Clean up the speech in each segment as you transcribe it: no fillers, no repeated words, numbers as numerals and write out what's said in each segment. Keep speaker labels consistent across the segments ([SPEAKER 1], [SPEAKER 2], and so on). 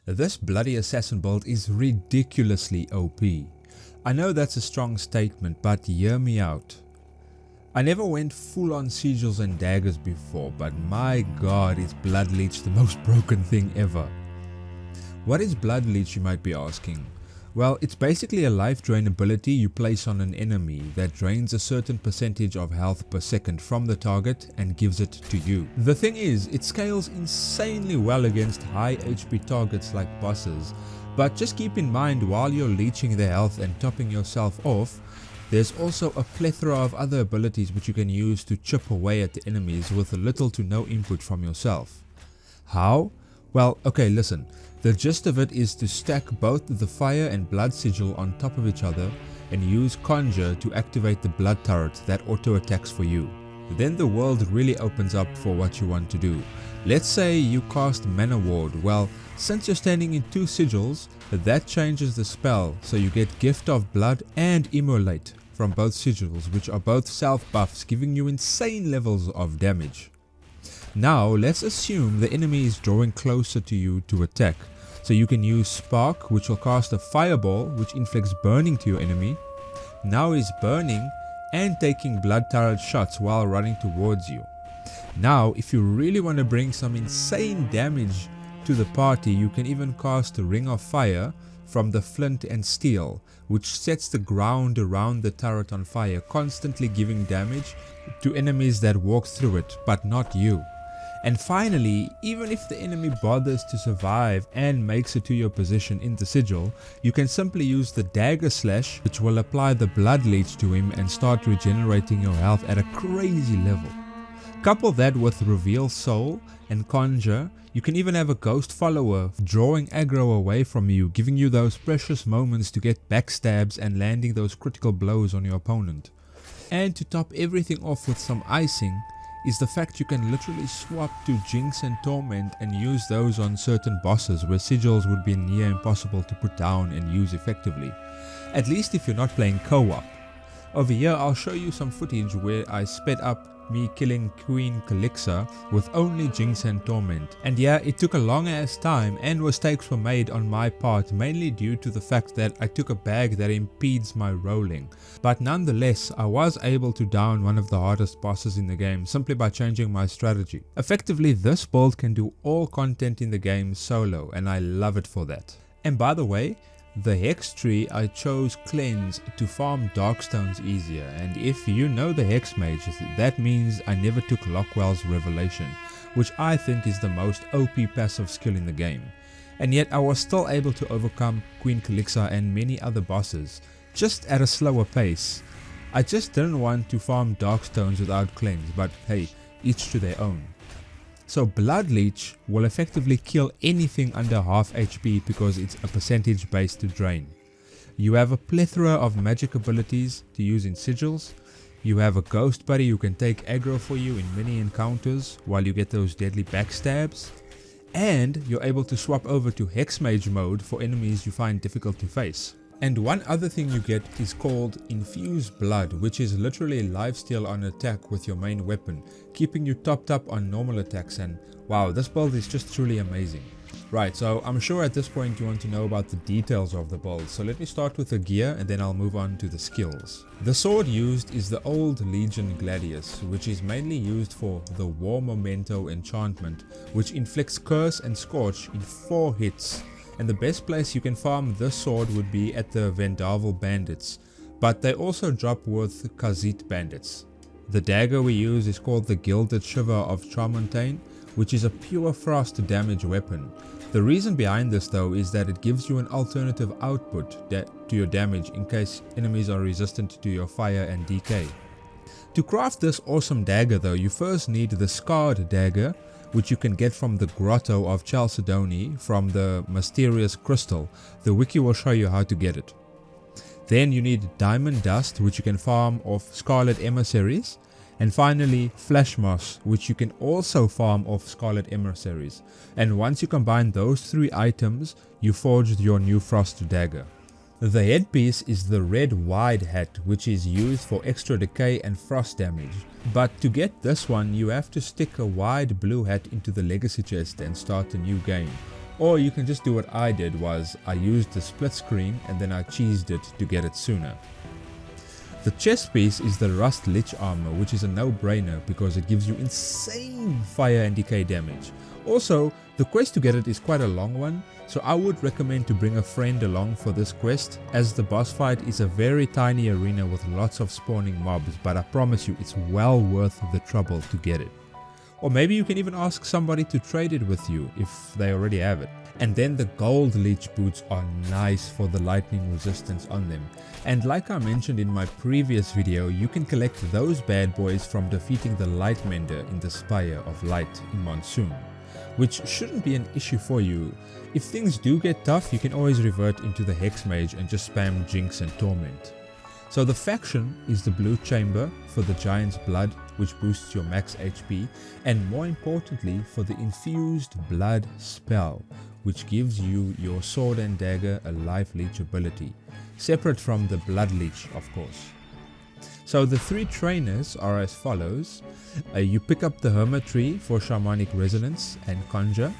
[SPEAKER 1] This bloody assassin build is ridiculously OP. I know that's a strong statement, but hear me out. I never went full on sigils and daggers before, but my god, is Blood Leech the most broken thing ever. What is Blood Leech, you might be asking? Well, it's basically a life drain ability you place on an enemy that drains a certain percentage of health per second from the target and gives it to you. The thing is, it scales insanely well against high HP targets like bosses, but just keep in mind while you're leeching their health and topping yourself off, there's also a plethora of other abilities which you can use to chip away at the enemies with little to no input from yourself. How? Well, okay, listen. The gist of it is to stack both the fire and blood sigil on top of each other and use conjure to activate the blood turret that auto attacks for you. Then the world really opens up for what you want to do. Let's say you cast Mana Ward. Well, since you're standing in 2 sigils, that changes the spell, so you get Gift of Blood and Immolate from both sigils, which are both self buffs giving you insane levels of damage. Now let's assume the enemy is drawing closer to you to attack, so you can use Spark, which will cast a fireball which inflicts burning to your enemy. Now he's burning and taking blood turret shots while running towards you. Now if you really want to bring some insane damage to the party, you can even cast a Ring of Fire from the flint and steel, which sets the ground around the turret on fire, constantly giving damage to enemies that walk through it, but not you. And finally, even if the enemy bothers to survive and makes it to your position in the sigil, you can simply use the dagger slash, which will apply the blood leech to him and start regenerating your health at a crazy level. Couple that with reveal soul and conjure, you can even have a ghost follower drawing aggro away from you, giving you those precious moments to get backstabs and landing those critical blows on your opponent. And to top everything off with some icing is the fact you can literally swap to Jinx and Torment and use those on certain bosses where sigils would be near impossible to put down and use effectively. At least if you're not playing co-op. Over here I'll show you some footage where I sped up me killing Queen Calixa with only Jinx and Torment. And yeah, it took a long ass time and mistakes were made on my part, mainly due to the fact that I took a bag that impedes my rolling. But nonetheless, I was able to down one of the hardest bosses in the game simply by changing my strategy. Effectively, this build can do all content in the game solo, and I love it for that. And by the way, the hex tree I chose cleanse to farm darkstones easier, and if you know the hex mage, that means I never took Lockwell's revelation, which I think is the most OP passive skill in the game. And yet I was still able to overcome Queen Calixa and many other bosses, just at a slower pace. I just didn't want to farm darkstones without cleanse, but hey, each to their own. So Blood Leech will effectively kill anything under half HP because it's a percentage based drain. You have a plethora of magic abilities to use in sigils. You have a ghost buddy who can take aggro for you in many encounters while you get those deadly backstabs. And you're able to swap over to Hex Mage mode for enemies you find difficult to face. And one other thing you get is called Infuse Blood, which is literally lifesteal on attack with your main weapon, keeping you topped up on normal attacks, and wow, this build is just truly amazing. Right, so I'm sure at this point you want to know about the details of the build, so let me start with the gear and then I'll move on to the skills. The sword used is the old Legion Gladius, which is mainly used for the War Memento enchantment, which inflicts Curse and Scorch in 4 hits. And the best place you can farm this sword would be at the Vendaval Bandits, but they also drop with Khazit Bandits. The dagger we use is called the Gilded Shiver of Tramontane, which is a pure frost damage weapon. The reason behind this though is that it gives you an alternative output to your damage in case enemies are resistant to your fire and decay. To craft this awesome dagger though, you first need the Scarred Dagger, which you can get from the Grotto of Chalcedony from the Mysterious Crystal. The wiki will show you how to get it. Then you need Diamond Dust, which you can farm off Scarlet Emissaries. And finally Flash Moss, which you can also farm off Scarlet Emissaries. And once you combine those 3 items, you forged your new Frost Dagger. The headpiece is the red wide hat, which is used for extra decay and frost damage. But to get this one, you have to stick a wide blue hat into the legacy chest and start a new game. Or you can just do what I did, was I used the split screen and then I cheesed it to get it sooner. The chest piece is the rust leech armor, which is a no-brainer because it gives you insane fire and decay damage. Also, the quest to get it is quite a long one, so I would recommend to bring a friend along for this quest, as the boss fight is a very tiny arena with lots of spawning mobs, but I promise you it's well worth the trouble to get it. Or maybe you can even ask somebody to trade it with you if they already have it. And then the gold leech boots are nice for the lightning resistance on them. And like I mentioned in my previous video, you can collect those bad boys from defeating the light mender in the Spire of Light in Monsoon, which shouldn't be an issue for you. If things do get tough, you can always revert into the Hex Mage and just spam Jinx and Torment. So the faction is the Blue Chamber for the Giant's Blood, which boosts your max HP, and more importantly for the Infused Blood spell, which gives you your Sword and Dagger a life leech ability, separate from the Blood Leech of course. So the three trainers are as follows. You pick up the Hermit Tree for Shamanic Resonance and Conjure.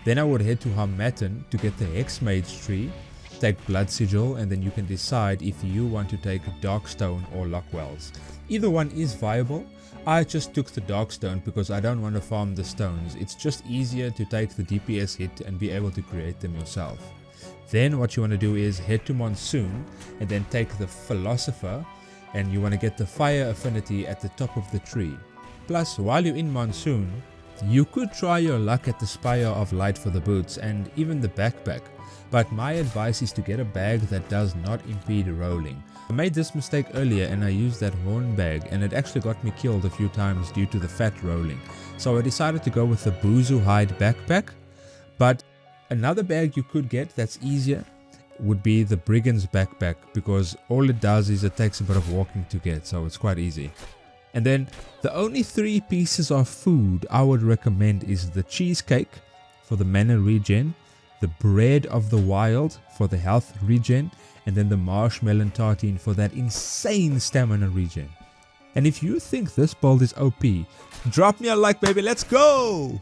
[SPEAKER 1] Then I would head to Harmattan to get the Hex Mage Tree, take Blood Sigil, and then you can decide if you want to take Darkstone or Lockwells. Either one is viable. I just took the Darkstone because I don't want to farm the stones. It's just easier to take the DPS hit and be able to create them yourself. Then what you want to do is head to Monsoon and then take the Philosopher, and you want to get the Fire Affinity at the top of the tree. Plus, while you're in Monsoon, you could try your luck at the Spire of Light for the boots and even the backpack, but my advice is to get a bag that does not impede rolling. I made this mistake earlier and I used that horn bag and it actually got me killed a few times due to the fat rolling. So I decided to go with the Buzu hide backpack. But another bag you could get that's easier would be the Brigand's backpack, because all it does is it takes a bit of walking to get, so it's quite easy. And then the only 3 pieces of food I would recommend is the cheesecake for the mana regen, the bread of the wild for the health regen, and then the marshmallow tartine for that insane stamina regen. And if you think this build is OP, drop me a like, baby, let's go!